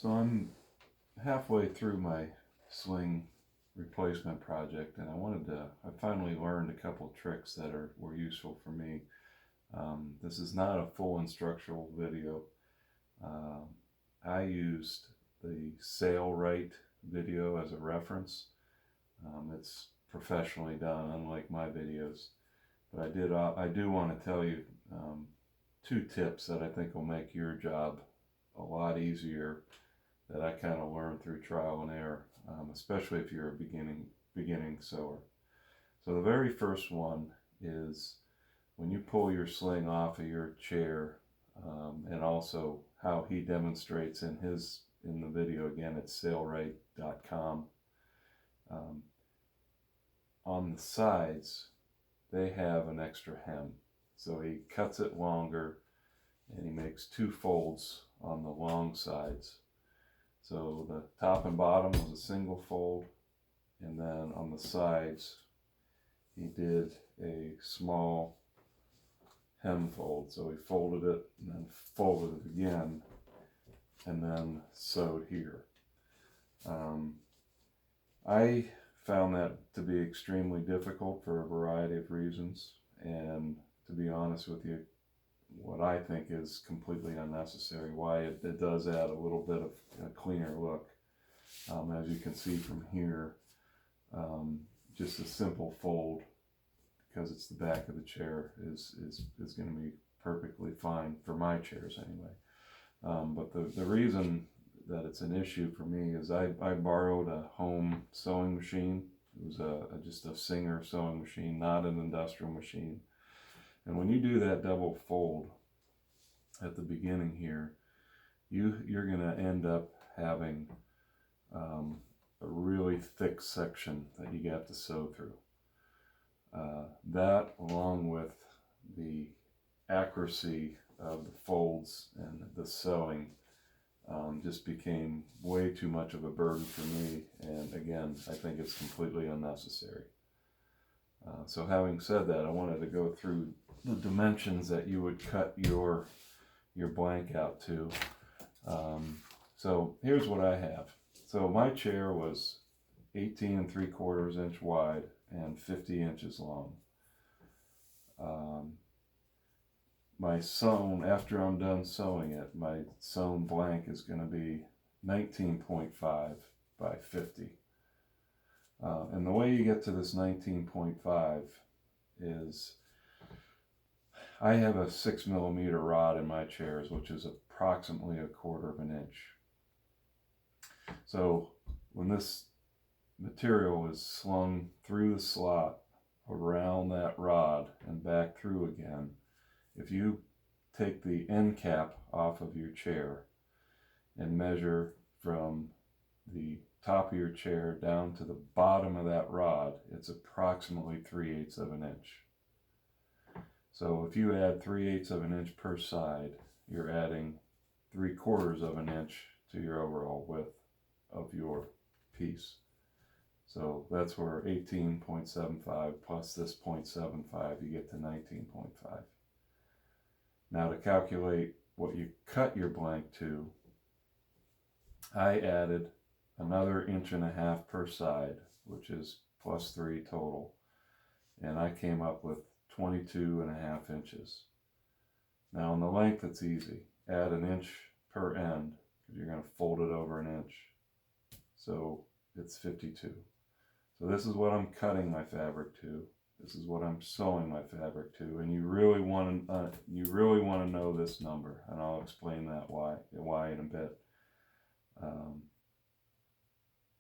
So I'm halfway through my Sling replacement project, and I finally learned a couple tricks that were useful for me. This is not a full instructional video. Um, I used the sail right video as a reference. It's professionally done, unlike my videos. But I do want to tell you two tips that I think will make your job a lot easier that I kind of learned through trial and error, especially if you're a beginning sewer. So the very first one is when you pull your sling off of your chair, and also how he demonstrates in the video. Again, it's sailright.com. Um, on the sides, they have an extra hem, so he cuts it longer, and he makes two folds on the long sides. So the top and bottom was a single fold, and then on the sides he did a small hem fold. So he folded it and then folded it again and then sewed here. I found that to be extremely difficult for a variety of reasons, and to be honest with you, what I think is completely unnecessary. Why it does add a little bit of a cleaner look. As you can see from here, just a simple fold, because it's the back of the chair, is going to be perfectly fine for my chairs anyway. But the reason that it's an issue for me is I borrowed a home sewing machine. It was just a Singer sewing machine, not an industrial machine. And when you do that double fold at the beginning here, you're going to end up having a really thick section that you have to sew through. That, along with the accuracy of the folds and the sewing, just became way too much of a burden for me. And again, I think it's completely unnecessary. So having said that, I wanted to go through the dimensions that you would cut your blank out to. So here's what I have. So my chair was 18 3/4 inch wide and 50 inches long. My sewn, after I'm done sewing it, my sewn blank is going to be 19.5 by 50. And the way you get to this 19.5 is I have a 6mm rod in my chairs, which is approximately 1/4 inch. So when this material is slung through the slot around that rod and back through again, if you take the end cap off of your chair and measure from the top of your chair down to the bottom of that rod, it's approximately 3/8 of an inch. So if you add 3/8 of an inch per side, you're adding 3/4 of an inch to your overall width of your piece. So that's where 18.75 plus this 0.75, you get to 19.5. Now to calculate what you cut your blank to, I added another 1.5 inches per side, which is +3 total, and I came up with 22.5 inches. Now on the length, it's easy. Add 1 inch per end, because you're going to fold it over 1 inch. So it's 52. So this is what I'm cutting my fabric to. This is what I'm sewing my fabric to, and you really want to know this number, and I'll explain that why in a bit.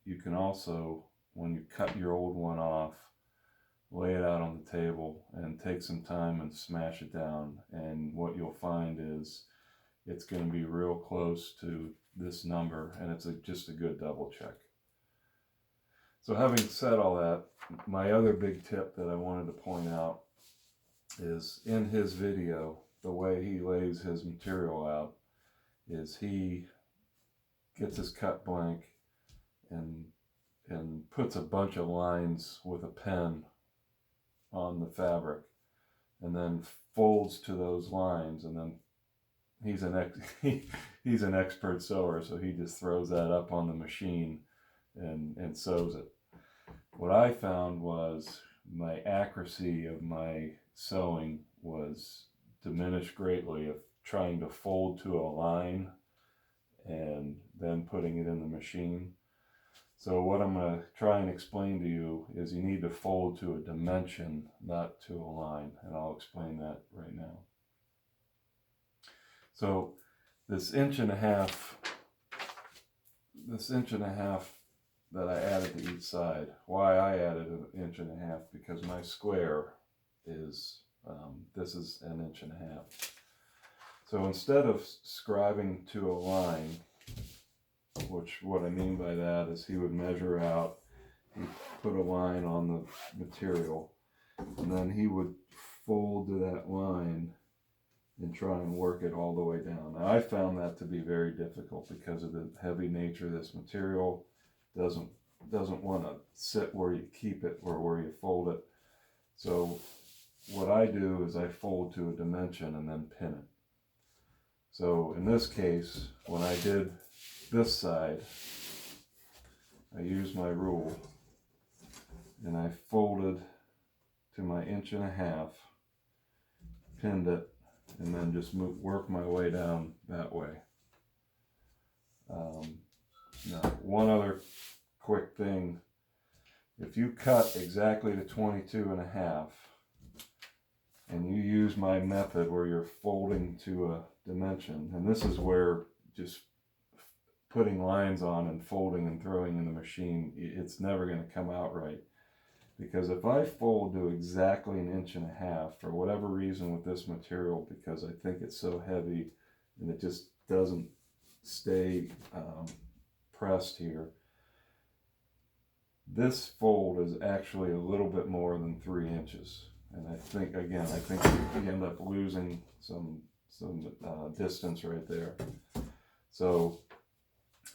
You can also, when you cut your old one off, lay it out on the table and take some time and smash it down, and what you'll find is it's going to be real close to this number, and it's just a good double check. So having said all that, my other big tip that I wanted to point out is in his video, the way he lays his material out is he gets his cut blank and puts a bunch of lines with a pen on the fabric, and then folds to those lines, and then he's he's an expert sewer, so he just throws that up on the machine and sews it. What I found was my accuracy of my sewing was diminished greatly of trying to fold to a line and then putting it in the machine. So what I'm going to try and explain to you is you need to fold to a dimension, not to a line, and I'll explain that right now. So this inch and a half that I added to each side, why I added an inch and a half, because my square is, this is an inch and a half. So instead of scribing to a line, which what I mean by that is he would measure out, he'd put a line on the material, and then he would fold to that line and try and work it all the way down. Now I found that to be very difficult because of the heavy nature of this material. Doesn't want to sit where you keep it or where you fold it. So what I do is I fold to a dimension and then pin it. So in this case, when I did this side, I used my rule and I folded to my inch and a half, pinned it, and then just work my way down that way. Now, one other quick thing, if you cut exactly to 22 and a half and you use my method where you're folding to a dimension, and this is where just putting lines on and folding and throwing in the machine, it's never going to come out right. Because if I fold to exactly an inch and a half, for whatever reason with this material, because I think it's so heavy and it just doesn't stay pressed here, this fold is actually a little bit more than 3 inches. And I think you end up losing some distance right there. So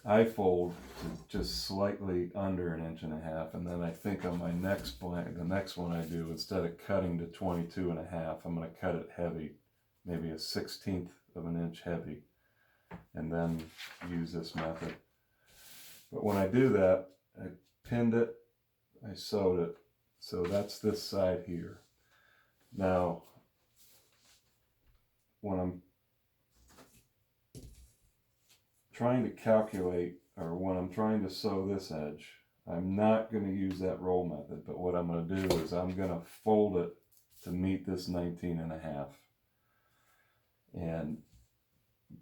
I fold to just slightly under an inch and a half, and then I think on my next blank, the next one I do, instead of cutting to 22 and a half, I'm going to cut it heavy, maybe a 1/16 of an inch heavy, and then use this method. But when I do that, I pinned it, I sewed it, so that's this side here. Now, when I'm trying to calculate, or when I'm trying to sew this edge, I'm not going to use that roll method, but what I'm going to do is I'm going to fold it to meet this 19 and a half. And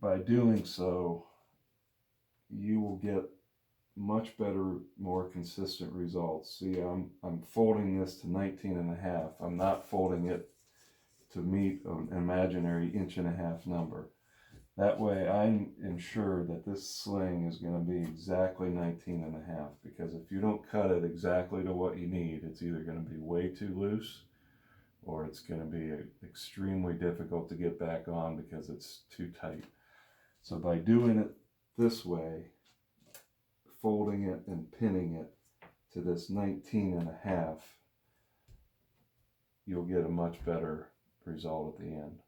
by doing so, you will get much better, more consistent results. See, I'm folding this to 19 and a half. I'm not folding it to meet an imaginary inch and a half number. That way I'm ensured that this sling is going to be exactly 19 and a half, because if you don't cut it exactly to what you need, it's either going to be way too loose or it's going to be extremely difficult to get back on because it's too tight. So by doing it this way, folding it and pinning it to this 19 and a half, you'll get a much better result at the end.